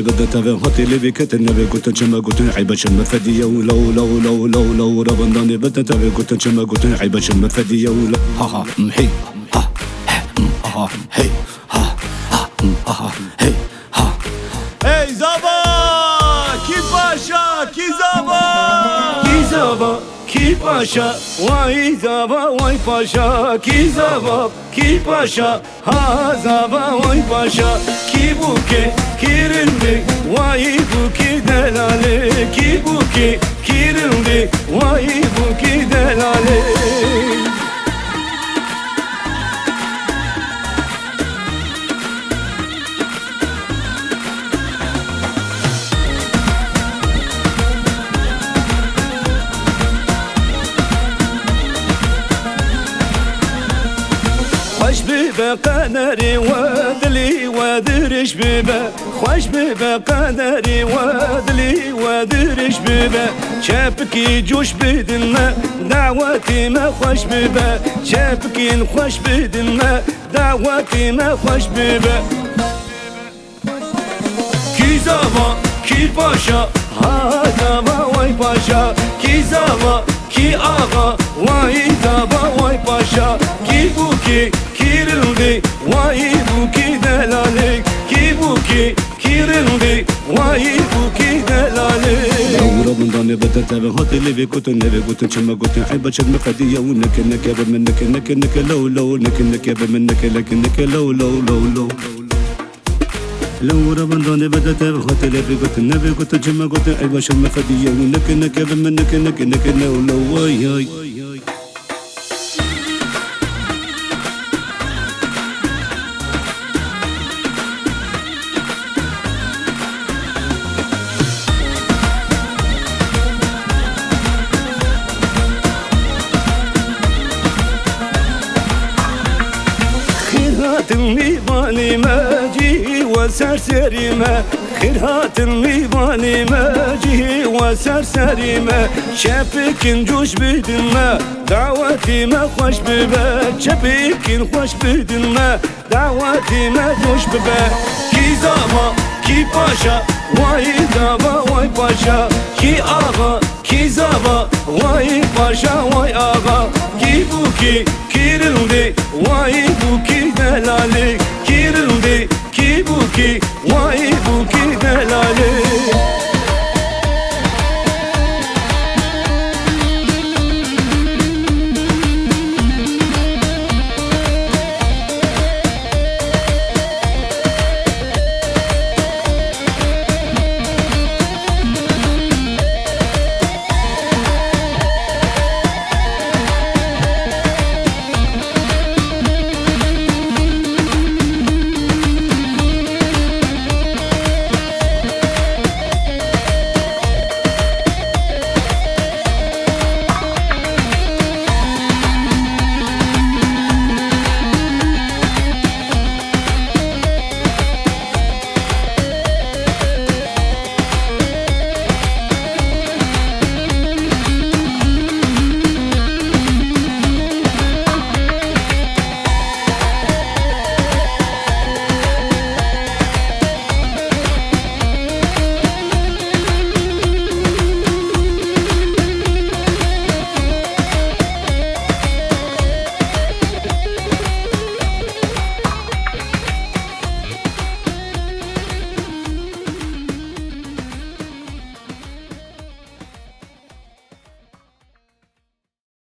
بدت هاتي لي بكت النبي قلت شما قلت عيب شما فدية ولو لو لو لو لو ربنا بدت قلت شما قلت عيب شما فدية ولو ها ها محي ها ها هي ها ها هي ها Hey Zaba! Ki paşa, ki Zaba! Ki Zaba, ki paşa, vay Zaba, vay paşa, ki Zaba, ki paşa, ha Zaba, vay paşa, ki buke, kirildi, vay buki delale, ki buke, kirildi, vay buki delale. خوش ببا قدري وذلي وذرش ببا خوش ببا قدري وذلي وذرش ببا شابكي جوش بدنا دعوتي ما خوش ببا شابكي خوش بدنا دعوتي ما خوش ببا كي زما كي باشا ها زما واي باشا كي زما كي آغا واي زما واي باشا كي بوكي kirildi vay buki delale ki buki kirildi vay buki delale ربنا بدت هاتي لي كنت نبي كنت شما كنت عيب شد مفدية ونك نك يا منك نك نك لو لو نك نك يا منك لك نك لو لو لو لو لو ربنا بدت هاتي لي كنت نبي كنت شما كنت عيب شد مفدية ونك نك يا منك نك نك لو لو واي هاي الميضاني ماجي وسرسري ما خيرات الميضاني ماجي وسرسري ما شافك نجوش بدنا دعوتي ما خوش ببا شافك خوش بدنا دعوتي ما جوش ببا كي زما كي باشا واي زما واي باشا كي آغا كي زما واي باشا واي آغا كي بوكي kirildi vay buki delale kirildi ki buki vay buki delale